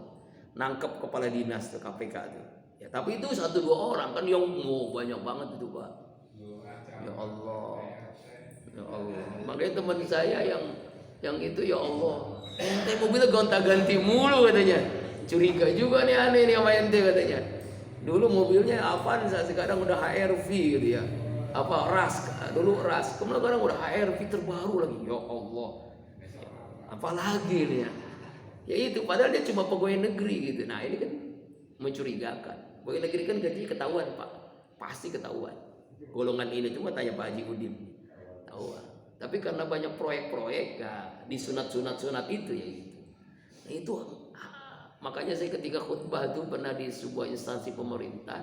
nangkap kepala dinas tuh KPK tuh. Ya, tapi itu 1-2 orang kan yang banyak banget itu Pak. Ya Allah, ya Allah. Makanya teman saya yang itu ya Allah, ente mobilnya gonta-ganti mulu katanya. Curiga juga nih aneh nih sama ente katanya. Dulu mobilnya Avanza, sekarang udah HR-V gitu ya. Apa RAS, dulu RAS, kemudian sekarang udah HR-V terbaru lagi. Ya Allah. Apalagi nih ya. Ya itu padahal dia cuma pegawai negeri gitu. Nah, ini kan mencurigakan. Pegawai negeri kan gaji ketahuan, Pak. Pasti ketahuan. Golongan ini cuma tanya Pak Haji Udin. Ketahuan. Tapi karena banyak proyek-proyek ya disunat itu ya itu. Nah, itu makanya saya ketika khutbah itu pernah di sebuah instansi pemerintah,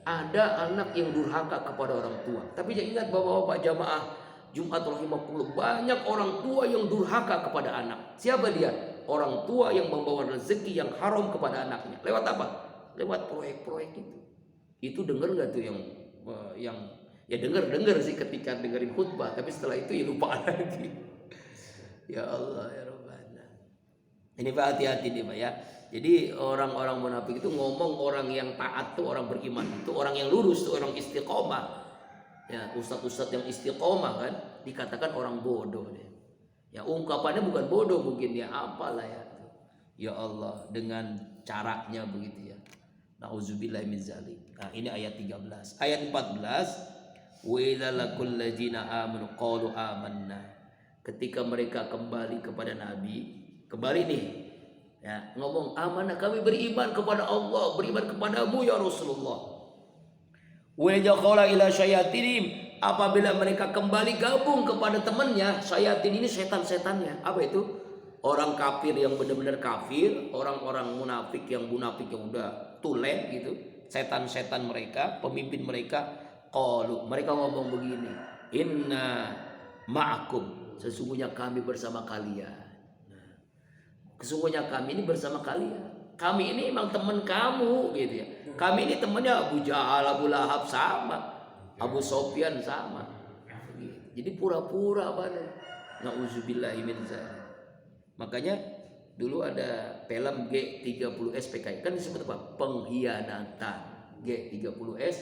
ada anak yang durhaka kepada orang tua. Tapi jangan ingat bapak-bapak jamaah Jumat rahimakumullah, banyak orang tua yang durhaka kepada anak. Siapa dia? Orang tua yang membawa rezeki yang haram kepada anaknya. Lewat apa? Lewat proyek-proyek itu. Itu dengar nggak tuh yang ya dengar sih ketika dengerin khutbah, tapi setelah itu ya lupa lagi. Ya Allah ya Rabbana. Ini Pak, hati-hati nih Pak ya. Jadi orang-orang munafik itu ngomong orang yang taat tuh orang beriman, itu orang yang lurus tuh orang istiqomah. Ya, ustadz-ustadz yang istiqomah kan dikatakan orang bodoh deh. Ya ungkapannya bukan bodoh mungkin ya, apalah ya. Ya Allah, dengan caranya begitu ya. Nauzubillahi min dzalik. Nah, ini ayat 13. Ayat 14, wa idza laqul ladzina amanu qalu amanna. Ketika mereka kembali kepada Nabi, kembali nih ya, ngomong amanah, kami beriman kepada Allah, beriman kepadamu ya Rasulullah. Wa jaqala ila syayatinihim, apabila mereka kembali gabung kepada temannya, syayatin ini setan-setannya. Apa itu? Orang kafir yang benar-benar kafir, orang-orang munafik yang udah tulen gitu, setan-setan mereka, pemimpin mereka, qalu, mereka ngomong begini, inna ma'akum, sesungguhnya kami bersama kalian. Sesungguhnya kami ini bersama kalian. Kami ini emang teman kamu gitu ya. Kami ini temannya Abu Jahal, Abu Lahab sama, Abu Sofyan sama. Jadi pura-pura pada. Nauzubillahi min dzalik. Makanya dulu ada film G30S PKI, kan disebut apa? Pengkhianatan. G30S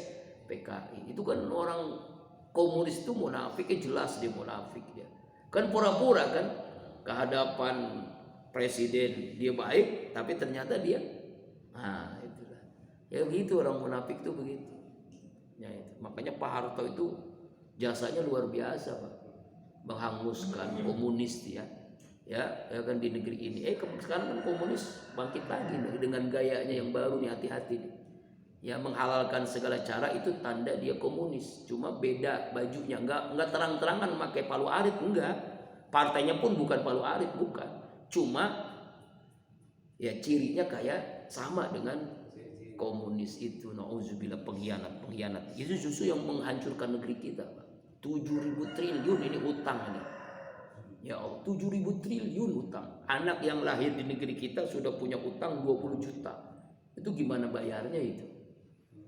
PKI. Itu kan orang komunis itu munafiknya jelas dia munafik ya. Kan pura-pura kan kehadapan presiden dia baik, tapi ternyata dia itulah. Ya gitu orang munafik itu begitu. Ya itu. Makanya Pak Harto itu jasanya luar biasa, Pak. Menghanguskan komunis dia. Ya kan di negeri ini. Sekarang kan komunis bangkit lagi dengan gayanya yang baru nih, hati-hati nih. Ya menghalalkan segala cara itu tanda dia komunis. Cuma beda bajunya, enggak terang-terangan pakai palu arit, enggak. Partainya pun bukan palu arit, bukan. Cuma ya cirinya kayak sama dengan komunis itu. Nauzubillah, pengkhianat. Itu justru yang menghancurkan negeri kita, Pak. 7.000 triliun ini utang ini. Ya Allah, 7.000 triliun utang. Anak yang lahir di negeri kita sudah punya utang 20 juta. Itu gimana bayarnya itu?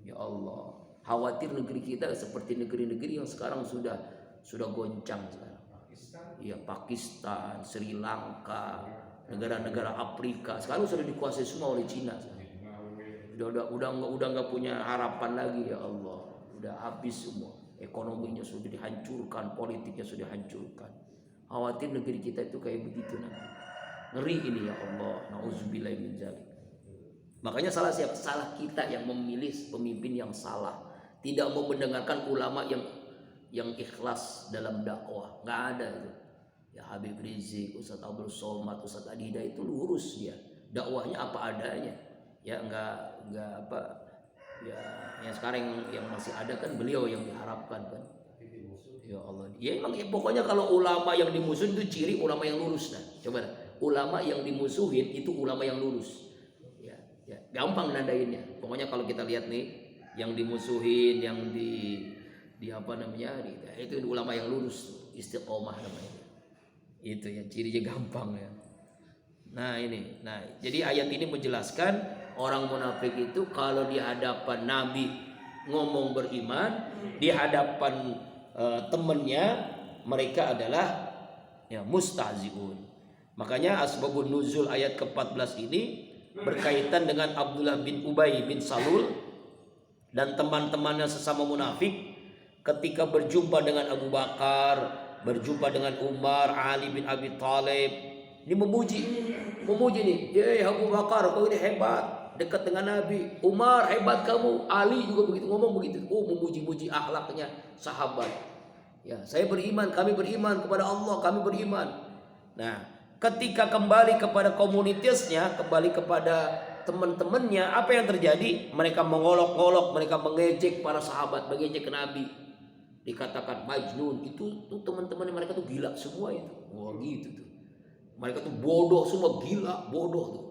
Ya Allah, khawatir negeri kita seperti negeri-negeri yang sekarang sudah goncang sekarang. Ya Pakistan, Sri Lanka, negara-negara Afrika sekarang sudah dikuasai semua oleh Cina. Udah nggak punya harapan lagi ya Allah. Udah habis semua. Ekonominya sudah dihancurkan, politiknya sudah dihancurkan. Khawatir negeri kita itu kayak begitu nanti. Ngeri ini ya Allah. Nauzubillah min dzalik. Makanya salah siapa? Salah kita yang memilih pemimpin yang salah. Tidak mau mendengarkan ulama yang ikhlas dalam dakwah. Nggak ada itu. Ya Habib Rizik, Ustadz Abdul Somad, Ustadz Adida itu lurus dia. Dakwahnya apa adanya. Ya nggak apa. Ya yang sekarang yang masih ada kan beliau yang diharapkan kan. Ya Allah. Ya emang ya, pokoknya kalau ulama yang dimusuhin itu ciri ulama yang lurus dah. Coba dah. Ulama yang dimusuhin itu ulama yang lurus. Ya, gampang nandainnya. Pokoknya kalau kita lihat nih yang dimusuhin, yang di apa namanya? Itu ulama yang lurus, istiqomah namanya. Itu ya cirinya gampang ya. Nah, ini. Nah, jadi ayat ini menjelaskan orang munafik itu kalau di hadapan Nabi ngomong beriman, di hadapan temannya mereka adalah ya mustahziun. Makanya asbabun nuzul ayat ke-14 ini berkaitan dengan Abdullah bin Ubay bin Salul dan teman-temannya sesama munafik ketika berjumpa dengan Abu Bakar, berjumpa dengan Umar, Ali bin Abi Thalib. Ini memuji nih, Abu Bakar kau ini hebat, dekat dengan Nabi. Umar hebat kamu, Ali juga begitu, ngomong begitu. Oh, memuji-muji akhlaknya sahabat. Ya, saya beriman, kami beriman kepada Allah, kami beriman. Nah, ketika kembali kepada komunitasnya, kembali kepada teman-temannya, apa yang terjadi? Mereka mengolok-olok, mereka mengejek para sahabat, mengejek Nabi. Dikatakan majnun, itu tuh teman-teman mereka tuh gila semua itu. Wah, gitu tuh. Mereka tuh bodoh semua, gila, bodoh tuh.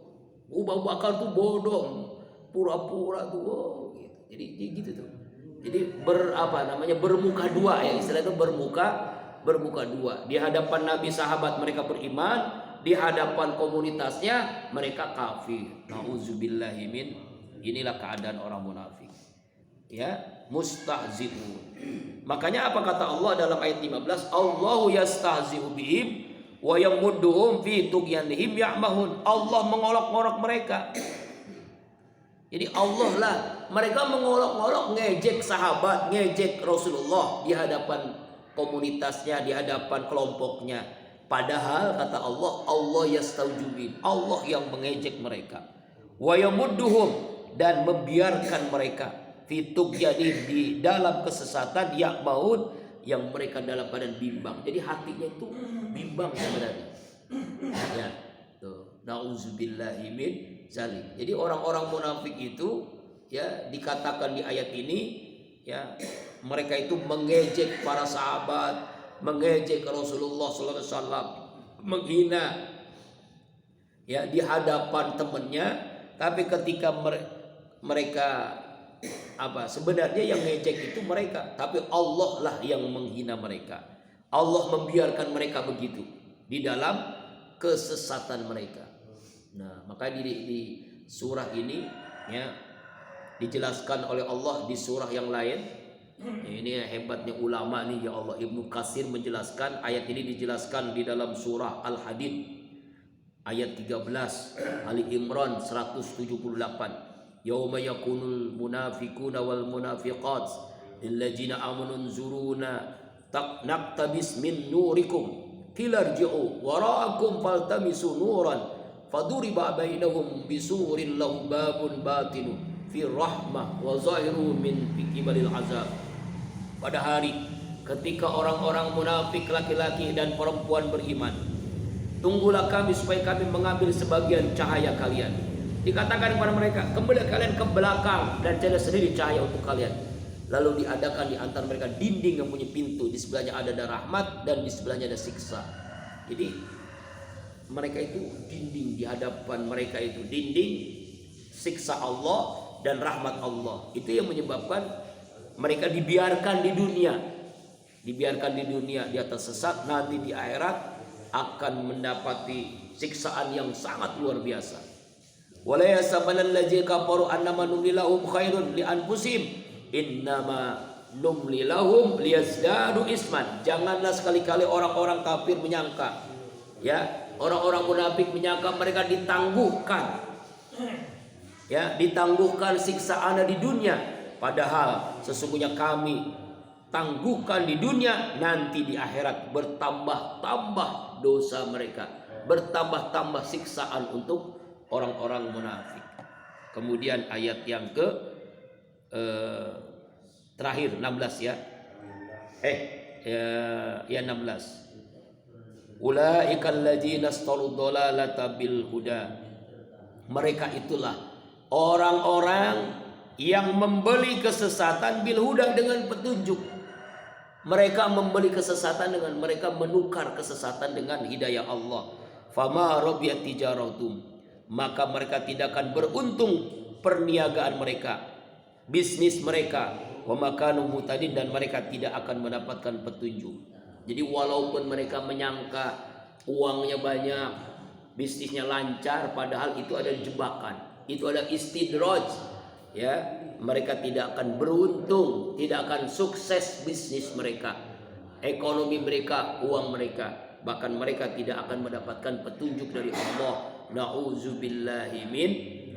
Abu Bakar tuh bodoh, pura-pura tuh, oh, gitu. Jadi gitu tuh. Jadi bermuka dua ya, istilah itu bermuka dua. Di hadapan Nabi sahabat mereka beriman, di hadapan komunitasnya mereka kafir. Nauzubillahi min. Inilah keadaan orang munafik. Ya, mustahzi'un. Makanya apa kata Allah dalam ayat 15? Allahu yastahzi'u bihim wa yamudduhum fi tughyanihim ya'mahun. Allah mengolok-olok mereka. Jadi Allah lah, mereka mengolok-olok, ngejek sahabat, ngejek Rasulullah di hadapan komunitasnya, di hadapan kelompoknya. Padahal kata Allah, Allah yastahzi'u, Allah yang mengejek mereka. Wa yamudduhum, dan membiarkan mereka fi tughyanihim, di dalam kesesatan, ya'mahun, yang mereka dalam keadaan bimbang. Jadi hatinya itu bimbang sebenarnya. Ya, tuh. Nauzubillahi min dzalik. Jadi orang-orang munafik itu ya dikatakan di ayat ini ya, mereka itu mengejek para sahabat, mengejek Rasulullah sallallahu alaihi wasallam, menghina ya di hadapan temannya, tapi ketika mereka sebenarnya yang ngejek itu mereka, tapi Allah lah yang menghina mereka. Allah membiarkan mereka begitu di dalam kesesatan mereka. Nah, maka di surah ini ya dijelaskan oleh Allah di surah yang lain. Ini hebatnya ulama nih ya Allah. Ibnu Katsir menjelaskan ayat ini, dijelaskan di dalam surah Al-Hadid ayat 13, Ali Imran 178. Yauma yakunul munafiquna wal munafiqat lilladzina amanu nzuruna naqtabis min nurikum qilirji'u wara'akum faltamisu nuran faduriba bainahum bisurin lahu babun batinu fi rahmah wa zahiru min qibalil azab. Pada hari ketika orang-orang munafik laki-laki dan perempuan beriman, tunggulah kami supaya kami mengambil sebagian cahaya kalian. Dikatakan kepada mereka, kembali kalian ke belakang dan cari sendiri cahaya untuk kalian. Lalu diadakan di antara mereka dinding yang punya pintu, di sebelahnya ada rahmat dan di sebelahnya ada siksa. Jadi mereka itu dinding, di hadapan mereka itu dinding siksa Allah dan rahmat Allah. Itu yang menyebabkan mereka dibiarkan di dunia. Dibiarkan di dunia di atas sesat, nanti di akhirat akan mendapati siksaan yang sangat luar biasa. Wala yasabanal ladzina kafaru annama numli lahum khairun li anfusihim innama numli lahum liyazdadu isman. Janganlah sekali-kali orang-orang kafir menyangka, ya, orang-orang munafik menyangka mereka ditangguhkan, ya, ditangguhkan siksaan di dunia, padahal sesungguhnya kami tangguhkan di dunia, nanti di akhirat bertambah-tambah dosa mereka, bertambah-tambah siksaan untuk orang-orang munafik. Kemudian ayat yang ke terakhir 16 ya. 16. Ulaikal ladzina istarud dhalalata bil huda. Mereka itulah orang-orang yang membeli kesesatan bil huda dengan petunjuk. Mereka membeli kesesatan dengan mereka menukar kesesatan dengan hidayah Allah. Fama rabiyat tijaratum, maka mereka tidak akan beruntung perniagaan mereka, bisnis mereka. Wa makanu mutadin, dan mereka tidak akan mendapatkan petunjuk. Jadi walaupun mereka menyangka uangnya banyak, bisnisnya lancar, padahal itu ada jebakan, itu ada istidraj, ya. Mereka tidak akan beruntung, tidak akan sukses bisnis mereka, ekonomi mereka, uang mereka, bahkan mereka tidak akan mendapatkan petunjuk dari Allah. Nauzubillahi min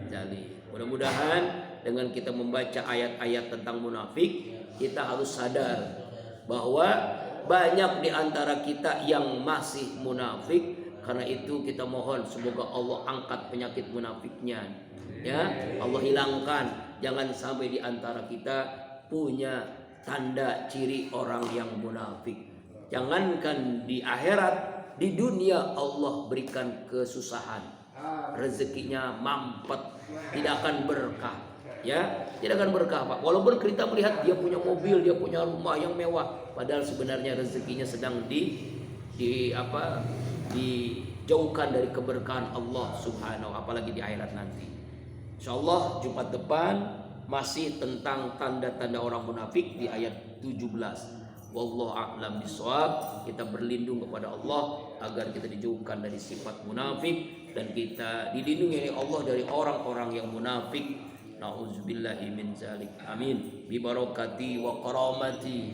dzalik. Mudah-mudahan dengan kita membaca ayat-ayat tentang munafik, kita harus sadar bahwa banyak di antara kita yang masih munafik. Karena itu kita mohon semoga Allah angkat penyakit munafiknya, ya Allah hilangkan. Jangan sampai di antara kita punya tanda ciri orang yang munafik. Jangankan di akhirat, di dunia Allah berikan kesusahan, rezekinya mampet, tidak akan berkah, ya tidak akan berkah Pak. Walaupun kita melihat dia punya mobil, dia punya rumah yang mewah, padahal sebenarnya rezekinya sedang dijauhkan dari keberkahan Allah Subhanahu, apalagi di akhirat nanti. Insyaallah Jumat depan masih tentang tanda-tanda orang munafik di ayat 17. Wallahu a'lam bishawab. Kita berlindung kepada Allah agar kita dijauhkan dari sifat munafik dan kita dilindungi oleh Allah dari orang-orang yang munafik. Nauzubillahi min zalik. Amin. Bi barakati wa karamati